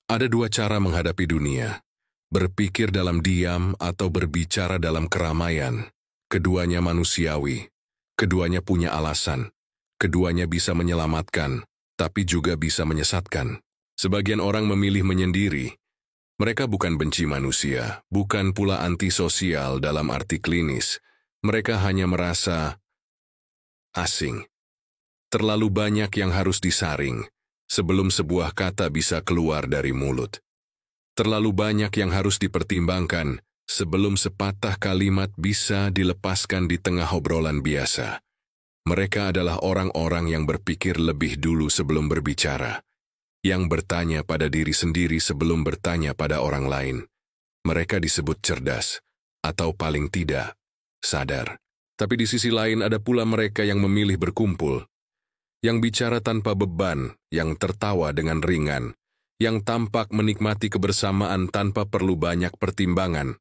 Ada dua cara menghadapi dunia, berpikir dalam diam atau berbicara dalam keramaian. Keduanya manusiawi, keduanya punya alasan, keduanya bisa menyelamatkan, tapi juga bisa menyesatkan. Sebagian orang memilih menyendiri. Mereka bukan benci manusia, bukan pula antisosial dalam arti klinis. Mereka hanya merasa asing. Terlalu banyak yang harus disaring sebelum sebuah kata bisa keluar dari mulut. Terlalu banyak yang harus dipertimbangkan sebelum sepatah kalimat bisa dilepaskan di tengah obrolan biasa. Mereka adalah orang-orang yang berpikir lebih dulu sebelum berbicara, yang bertanya pada diri sendiri sebelum bertanya pada orang lain. Mereka disebut cerdas, atau paling tidak, sadar. Tapi di sisi lain ada pula mereka yang memilih berkumpul, yang bicara tanpa beban, yang tertawa dengan ringan, yang tampak menikmati kebersamaan tanpa perlu banyak pertimbangan.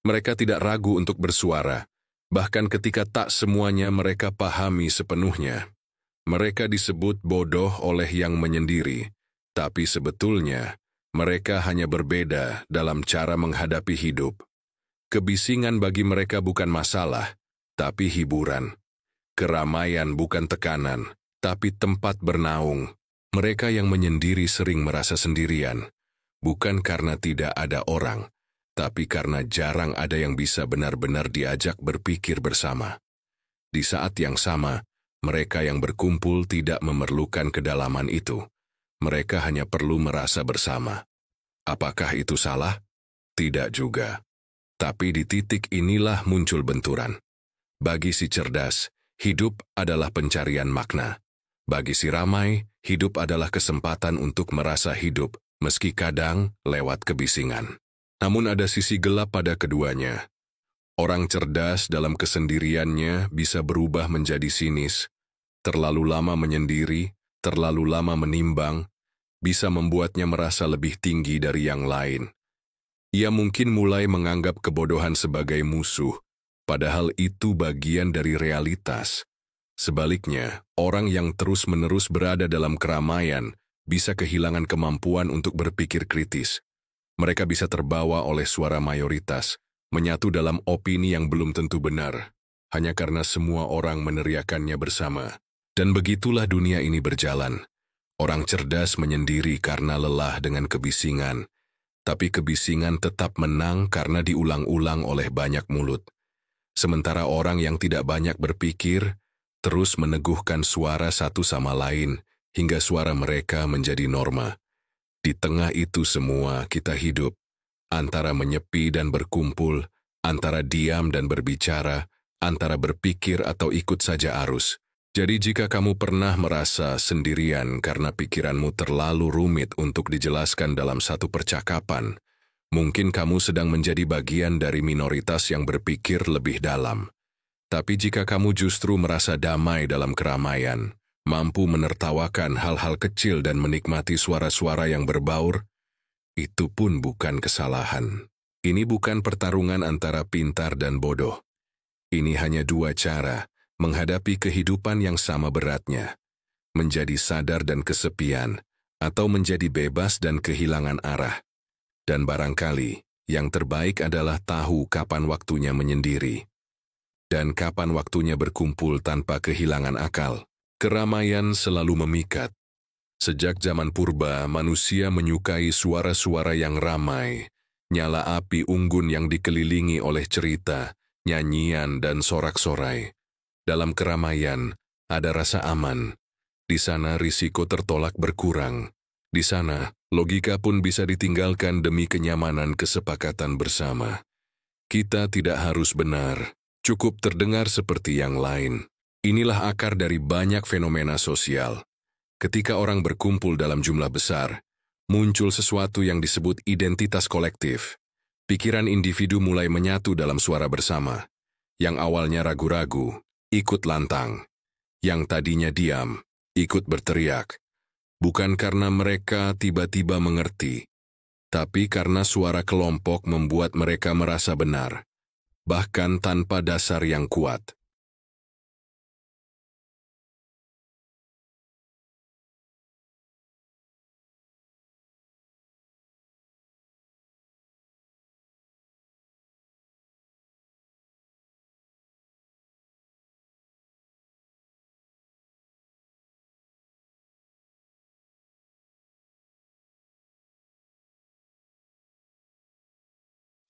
Mereka tidak ragu untuk bersuara, bahkan ketika tak semuanya mereka pahami sepenuhnya. Mereka disebut bodoh oleh yang menyendiri, tapi sebetulnya mereka hanya berbeda dalam cara menghadapi hidup. Kebisingan bagi mereka bukan masalah, tapi hiburan. Keramaian bukan tekanan, tapi tempat bernaung. Mereka yang menyendiri sering merasa sendirian, bukan karena tidak ada orang, tapi karena jarang ada yang bisa benar-benar diajak berpikir bersama. Di saat yang sama, mereka yang berkumpul tidak memerlukan kedalaman itu. Mereka hanya perlu merasa bersama. Apakah itu salah? Tidak juga. Tapi di titik inilah muncul benturan. Bagi si cerdas, hidup adalah pencarian makna. Bagi si ramai, hidup adalah kesempatan untuk merasa hidup, meski kadang lewat kebisingan. Namun ada sisi gelap pada keduanya. Orang cerdas dalam kesendiriannya bisa berubah menjadi sinis. Terlalu lama menyendiri, terlalu lama menimbang, bisa membuatnya merasa lebih tinggi dari yang lain. Ia mungkin mulai menganggap kebodohan sebagai musuh, padahal itu bagian dari realitas. Sebaliknya, orang yang terus-menerus berada dalam keramaian bisa kehilangan kemampuan untuk berpikir kritis. Mereka bisa terbawa oleh suara mayoritas, menyatu dalam opini yang belum tentu benar, hanya karena semua orang meneriakannya bersama. Dan begitulah dunia ini berjalan. Orang cerdas menyendiri karena lelah dengan kebisingan, tapi kebisingan tetap menang karena diulang-ulang oleh banyak mulut. Sementara orang yang tidak banyak berpikir, terus meneguhkan suara satu sama lain, hingga suara mereka menjadi norma. Di tengah itu semua kita hidup, antara menyepi dan berkumpul, antara diam dan berbicara, antara berpikir atau ikut saja arus. Jadi jika kamu pernah merasa sendirian karena pikiranmu terlalu rumit untuk dijelaskan dalam satu percakapan, mungkin kamu sedang menjadi bagian dari minoritas yang berpikir lebih dalam. Tapi jika kamu justru merasa damai dalam keramaian, mampu menertawakan hal-hal kecil dan menikmati suara-suara yang berbaur, itu pun bukan kesalahan. Ini bukan pertarungan antara pintar dan bodoh. Ini hanya dua cara menghadapi kehidupan yang sama beratnya. Menjadi sadar dan kesepian, atau menjadi bebas dan kehilangan arah. Dan barangkali, yang terbaik adalah tahu kapan waktunya menyendiri. Dan kapan waktunya berkumpul tanpa kehilangan akal. Keramaian selalu memikat. Sejak zaman purba, manusia menyukai suara-suara yang ramai, nyala api unggun yang dikelilingi oleh cerita, nyanyian, dan sorak-sorai. Dalam keramaian, ada rasa aman. Di sana risiko tertolak berkurang. Di sana, logika pun bisa ditinggalkan demi kenyamanan kesepakatan bersama. Kita tidak harus benar. Cukup terdengar seperti yang lain. Inilah akar dari banyak fenomena sosial. Ketika orang berkumpul dalam jumlah besar, muncul sesuatu yang disebut identitas kolektif. Pikiran individu mulai menyatu dalam suara bersama. Yang awalnya ragu-ragu, ikut lantang. Yang tadinya diam, ikut berteriak. Bukan karena mereka tiba-tiba mengerti, tapi karena suara kelompok membuat mereka merasa benar. Bahkan tanpa dasar yang kuat.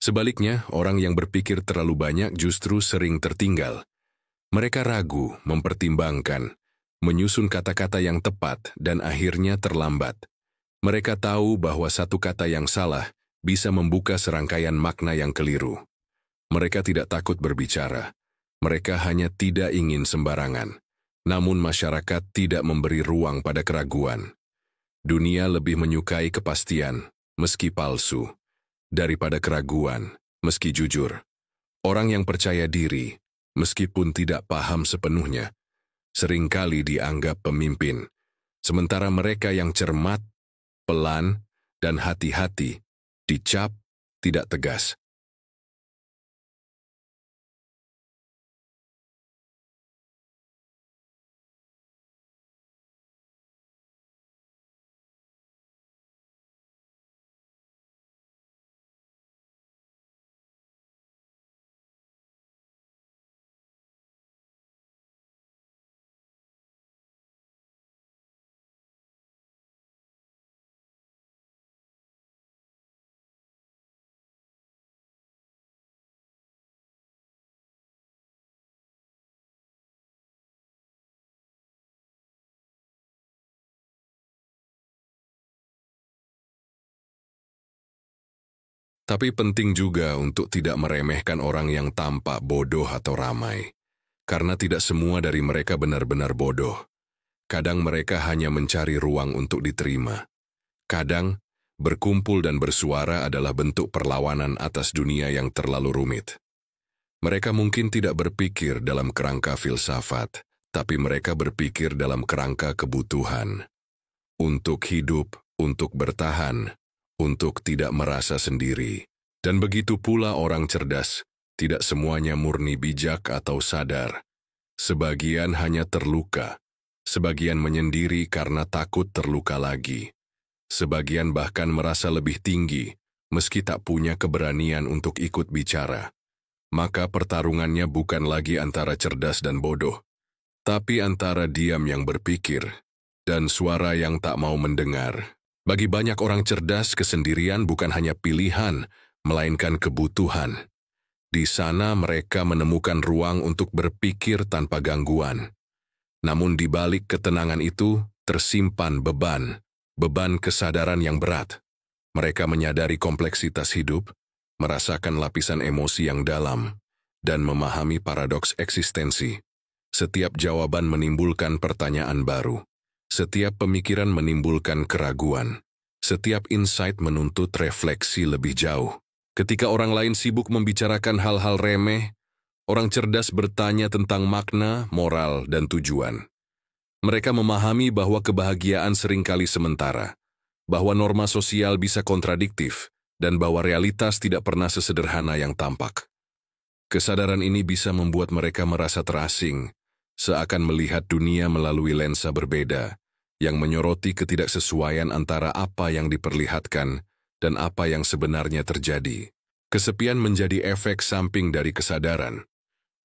Sebaliknya, orang yang berpikir terlalu banyak justru sering tertinggal. Mereka ragu, mempertimbangkan, menyusun kata-kata yang tepat, dan akhirnya terlambat. Mereka tahu bahwa satu kata yang salah bisa membuka serangkaian makna yang keliru. Mereka tidak takut berbicara. Mereka hanya tidak ingin sembarangan. Namun masyarakat tidak memberi ruang pada keraguan. Dunia lebih menyukai kepastian, meski palsu, daripada keraguan, meski jujur. Orang yang percaya diri, meskipun tidak paham sepenuhnya, seringkali dianggap pemimpin. Sementara mereka yang cermat, pelan, dan hati-hati, dicap tidak tegas. Tapi penting juga untuk tidak meremehkan orang yang tampak bodoh atau ramai. Karena tidak semua dari mereka benar-benar bodoh. Kadang mereka hanya mencari ruang untuk diterima. Kadang, berkumpul dan bersuara adalah bentuk perlawanan atas dunia yang terlalu rumit. Mereka mungkin tidak berpikir dalam kerangka filsafat, tapi mereka berpikir dalam kerangka kebutuhan. Untuk hidup, untuk bertahan, untuk tidak merasa sendiri. Dan begitu pula orang cerdas, tidak semuanya murni bijak atau sadar. Sebagian hanya terluka, sebagian menyendiri karena takut terluka lagi. Sebagian bahkan merasa lebih tinggi, meski tak punya keberanian untuk ikut bicara. Maka pertarungannya bukan lagi antara cerdas dan bodoh, tapi antara diam yang berpikir dan suara yang tak mau mendengar. Bagi banyak orang cerdas, kesendirian bukan hanya pilihan, melainkan kebutuhan. Di sana mereka menemukan ruang untuk berpikir tanpa gangguan. Namun di balik ketenangan itu tersimpan beban kesadaran yang berat. Mereka menyadari kompleksitas hidup, merasakan lapisan emosi yang dalam, dan memahami paradoks eksistensi. Setiap jawaban menimbulkan pertanyaan baru. Setiap pemikiran menimbulkan keraguan. Setiap insight menuntut refleksi lebih jauh. Ketika orang lain sibuk membicarakan hal-hal remeh, orang cerdas bertanya tentang makna, moral, dan tujuan. Mereka memahami bahwa kebahagiaan seringkali sementara, bahwa norma sosial bisa kontradiktif, dan bahwa realitas tidak pernah sesederhana yang tampak. Kesadaran ini bisa membuat mereka merasa terasing, seakan melihat dunia melalui lensa berbeda, yang menyoroti ketidaksesuaian antara apa yang diperlihatkan dan apa yang sebenarnya terjadi. Kesepian menjadi efek samping dari kesadaran.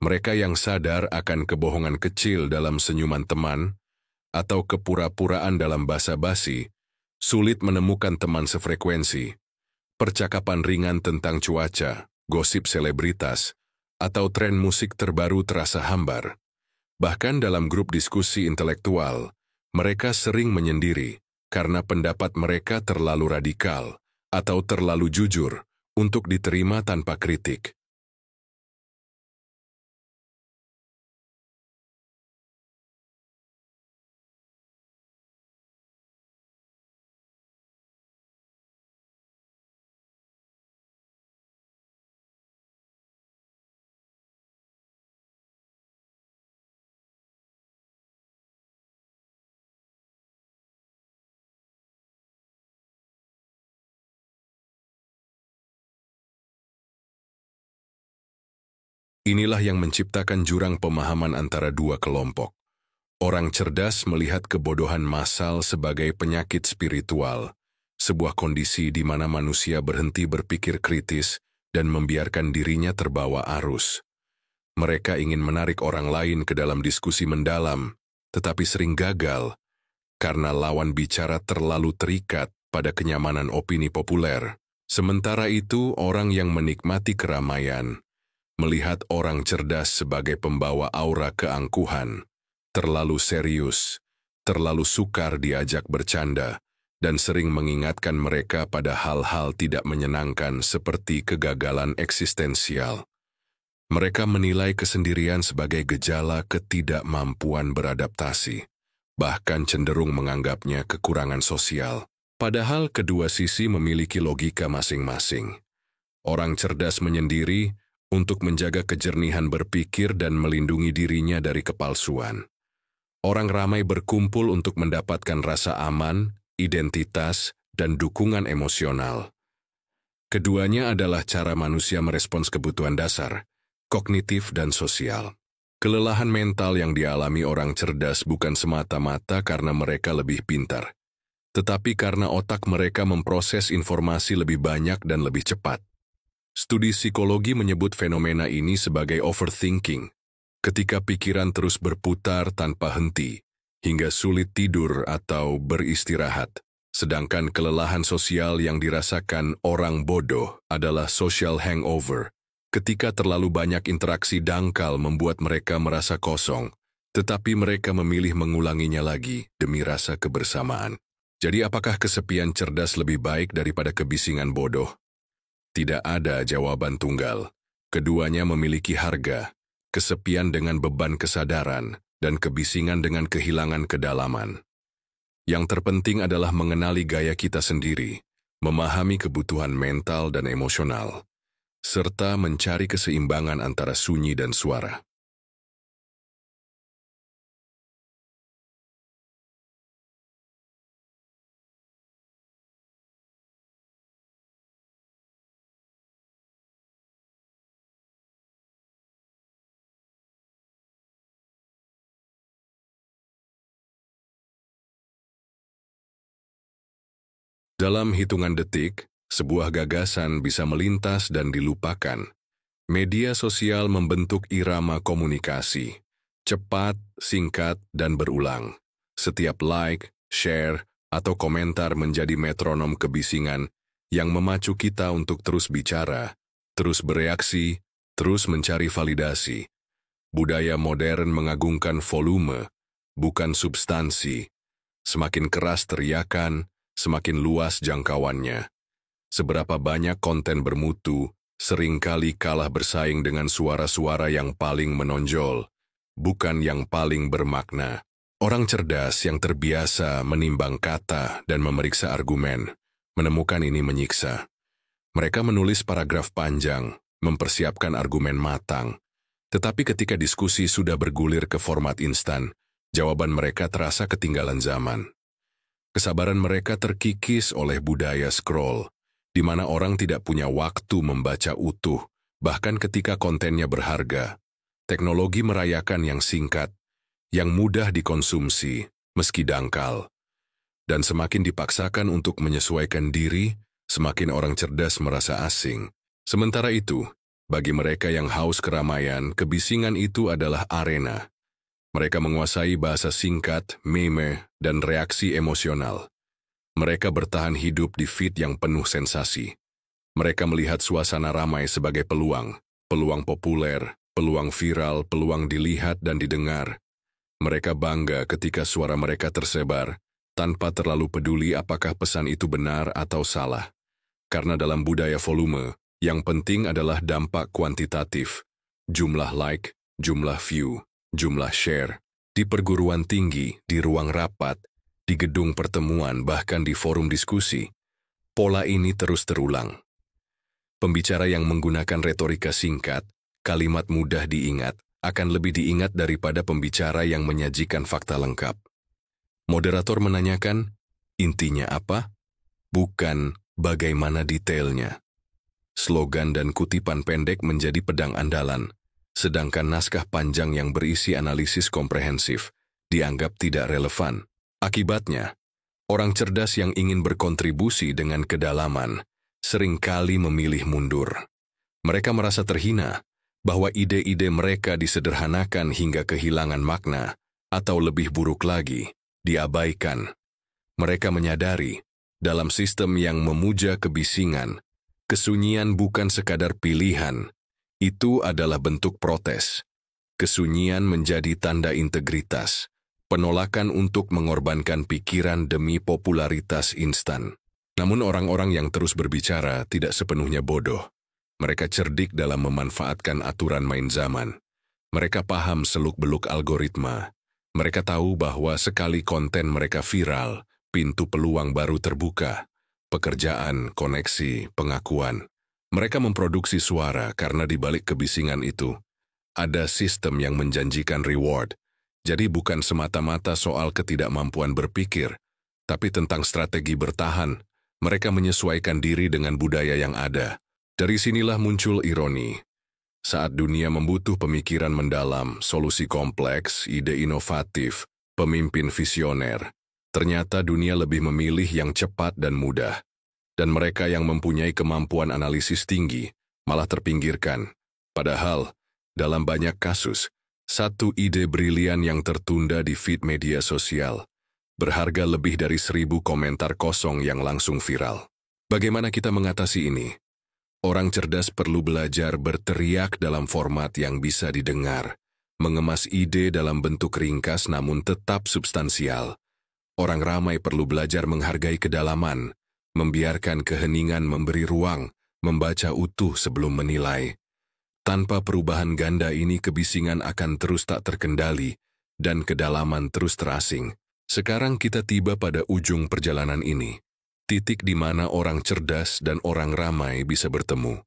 Mereka yang sadar akan kebohongan kecil dalam senyuman teman, atau kepura-puraan dalam basa-basi, sulit menemukan teman sefrekuensi. Percakapan ringan tentang cuaca, gosip selebritas, atau tren musik terbaru terasa hambar. Bahkan dalam grup diskusi intelektual, mereka sering menyendiri karena pendapat mereka terlalu radikal atau terlalu jujur untuk diterima tanpa kritik. Inilah yang menciptakan jurang pemahaman antara dua kelompok. Orang cerdas melihat kebodohan massal sebagai penyakit spiritual, sebuah kondisi di mana manusia berhenti berpikir kritis dan membiarkan dirinya terbawa arus. Mereka ingin menarik orang lain ke dalam diskusi mendalam, tetapi sering gagal karena lawan bicara terlalu terikat pada kenyamanan opini populer. Sementara itu, orang yang menikmati keramaian melihat orang cerdas sebagai pembawa aura keangkuhan, terlalu serius, terlalu sukar diajak bercanda, dan sering mengingatkan mereka pada hal-hal tidak menyenangkan seperti kegagalan eksistensial. Mereka menilai kesendirian sebagai gejala ketidakmampuan beradaptasi, bahkan cenderung menganggapnya kekurangan sosial. Padahal kedua sisi memiliki logika masing-masing. Orang cerdas menyendiri untuk menjaga kejernihan berpikir dan melindungi dirinya dari kepalsuan. Orang ramai berkumpul untuk mendapatkan rasa aman, identitas, dan dukungan emosional. Keduanya adalah cara manusia merespons kebutuhan dasar, kognitif dan sosial. Kelelahan mental yang dialami orang cerdas bukan semata-mata karena mereka lebih pintar, tetapi karena otak mereka memproses informasi lebih banyak dan lebih cepat. Studi psikologi menyebut fenomena ini sebagai overthinking, ketika pikiran terus berputar tanpa henti, hingga sulit tidur atau beristirahat. Sedangkan kelelahan sosial yang dirasakan orang bodoh adalah social hangover, ketika terlalu banyak interaksi dangkal membuat mereka merasa kosong, tetapi mereka memilih mengulanginya lagi demi rasa kebersamaan. Jadi apakah kesepian cerdas lebih baik daripada kebisingan bodoh? Tidak ada jawaban tunggal. Keduanya memiliki harga, kesepian dengan beban kesadaran, dan kebisingan dengan kehilangan kedalaman. Yang terpenting adalah mengenali gaya kita sendiri, memahami kebutuhan mental dan emosional, serta mencari keseimbangan antara sunyi dan suara. Dalam hitungan detik, sebuah gagasan bisa melintas dan dilupakan. Media sosial membentuk irama komunikasi, cepat, singkat, dan berulang. Setiap like, share, atau komentar menjadi metronom kebisingan yang memacu kita untuk terus bicara, terus bereaksi, terus mencari validasi. Budaya modern mengagungkan volume, bukan substansi. Semakin keras teriakan, semakin luas jangkauannya. Seberapa banyak konten bermutu, seringkali kalah bersaing dengan suara-suara yang paling menonjol, bukan yang paling bermakna. Orang cerdas yang terbiasa menimbang kata dan memeriksa argumen, menemukan ini menyiksa. Mereka menulis paragraf panjang, mempersiapkan argumen matang, tetapi ketika diskusi sudah bergulir ke format instan, jawaban mereka terasa ketinggalan zaman. Kesabaran mereka terkikis oleh budaya scroll, di mana orang tidak punya waktu membaca utuh, bahkan ketika kontennya berharga. Teknologi merayakan yang singkat, yang mudah dikonsumsi, meski dangkal. Dan semakin dipaksakan untuk menyesuaikan diri, semakin orang cerdas merasa asing. Sementara itu, bagi mereka yang haus keramaian, kebisingan itu adalah arena. Mereka menguasai bahasa singkat, meme, dan reaksi emosional. Mereka bertahan hidup di feed yang penuh sensasi. Mereka melihat suasana ramai sebagai peluang, peluang populer, peluang viral, peluang dilihat dan didengar. Mereka bangga ketika suara mereka tersebar, tanpa terlalu peduli apakah pesan itu benar atau salah. Karena dalam budaya volume, yang penting adalah dampak kuantitatif, jumlah like, jumlah view, jumlah share, di perguruan tinggi, di ruang rapat, di gedung pertemuan, bahkan di forum diskusi. Pola ini terus terulang. Pembicara yang menggunakan retorika singkat, kalimat mudah diingat, akan lebih diingat daripada pembicara yang menyajikan fakta lengkap. Moderator menanyakan, intinya apa? Bukan bagaimana detailnya. Slogan dan kutipan pendek menjadi pedang andalan, sedangkan naskah panjang yang berisi analisis komprehensif dianggap tidak relevan. Akibatnya, orang cerdas yang ingin berkontribusi dengan kedalaman seringkali memilih mundur. Mereka merasa terhina bahwa ide-ide mereka disederhanakan hingga kehilangan makna, atau lebih buruk lagi, diabaikan. Mereka menyadari, dalam sistem yang memuja kebisingan, Kesunyian bukan sekadar pilihan, itu adalah bentuk protes. Kesunyian menjadi tanda integritas, penolakan untuk mengorbankan pikiran demi popularitas instan. Namun orang-orang yang terus berbicara tidak sepenuhnya bodoh. Mereka cerdik dalam memanfaatkan aturan main zaman. Mereka paham seluk-beluk algoritma. Mereka tahu bahwa sekali konten mereka viral, pintu peluang baru terbuka. Pekerjaan, koneksi, pengakuan. Mereka memproduksi suara karena di balik kebisingan itu ada sistem yang menjanjikan reward. Jadi bukan semata-mata soal ketidakmampuan berpikir, tapi tentang strategi bertahan. Mereka menyesuaikan diri dengan budaya yang ada. Dari sinilah muncul ironi. Saat dunia membutuh pemikiran mendalam, solusi kompleks, ide inovatif, pemimpin visioner, ternyata dunia lebih memilih yang cepat dan mudah. Dan mereka yang mempunyai kemampuan analisis tinggi malah terpinggirkan. Padahal, dalam banyak kasus, satu ide brilian yang tertunda di feed media sosial berharga lebih dari 1.000 komentar kosong yang langsung viral. Bagaimana kita mengatasi ini? Orang cerdas perlu belajar berteriak dalam format yang bisa didengar, mengemas ide dalam bentuk ringkas namun tetap substansial. Orang ramai perlu belajar menghargai kedalaman, membiarkan keheningan memberi ruang, membaca utuh sebelum menilai. Tanpa perubahan ganda ini kebisingan akan terus tak terkendali, dan kedalaman terus terasing. Sekarang kita tiba pada ujung perjalanan ini, titik di mana orang cerdas dan orang ramai bisa bertemu.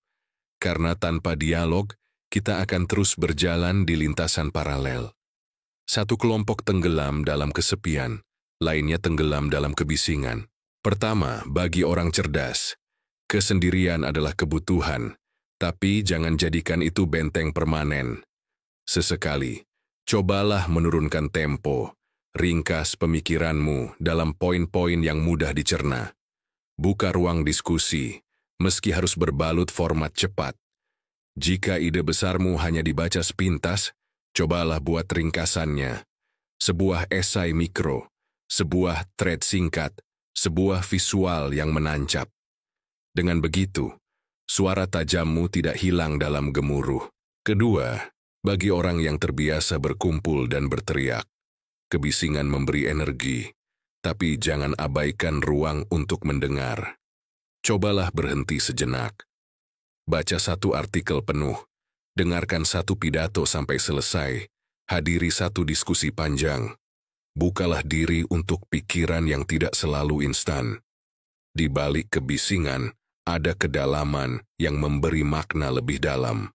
Karena tanpa dialog, kita akan terus berjalan di lintasan paralel. Satu kelompok tenggelam dalam kesepian, lainnya tenggelam dalam kebisingan. Pertama, bagi orang cerdas, kesendirian adalah kebutuhan, tapi jangan jadikan itu benteng permanen. Sesekali, cobalah menurunkan tempo, ringkas pemikiranmu dalam poin-poin yang mudah dicerna. Buka ruang diskusi, meski harus berbalut format cepat. Jika ide besarmu hanya dibaca sepintas, cobalah buat ringkasannya. Sebuah esai mikro, sebuah thread singkat, sebuah visual yang menancap. Dengan begitu, suara tajammu tidak hilang dalam gemuruh. Kedua, bagi orang yang terbiasa berkumpul dan berteriak, kebisingan memberi energi, tapi jangan abaikan ruang untuk mendengar. Cobalah berhenti sejenak. Baca satu artikel penuh, dengarkan satu pidato sampai selesai, hadiri satu diskusi panjang. Bukalah diri untuk pikiran yang tidak selalu instan. Di balik kebisingan, ada kedalaman yang memberi makna lebih dalam.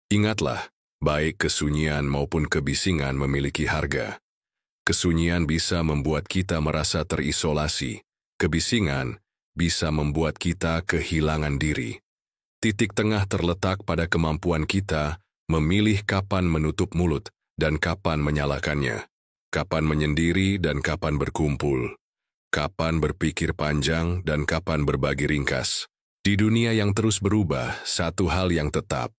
Ingatlah, baik kesunyian maupun kebisingan memiliki harga. Kesunyian bisa membuat kita merasa terisolasi. Kebisingan bisa membuat kita kehilangan diri. Titik tengah terletak pada kemampuan kita memilih kapan menutup mulut dan kapan menyalakannya. Kapan menyendiri dan kapan berkumpul. Kapan berpikir panjang dan kapan berbagi ringkas. Di dunia yang terus berubah, satu hal yang tetap.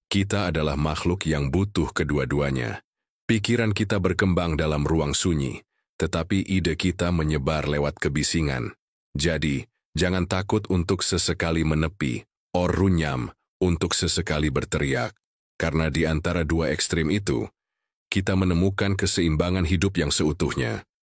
Kita adalah makhluk yang butuh kedua-duanya. Pikiran kita berkembang dalam ruang sunyi, tetapi ide kita menyebar lewat kebisingan. Jadi, jangan takut untuk sesekali menepi, or runyam, untuk sesekali berteriak. Karena di antara dua ekstrim itu, kita menemukan keseimbangan hidup yang seutuhnya.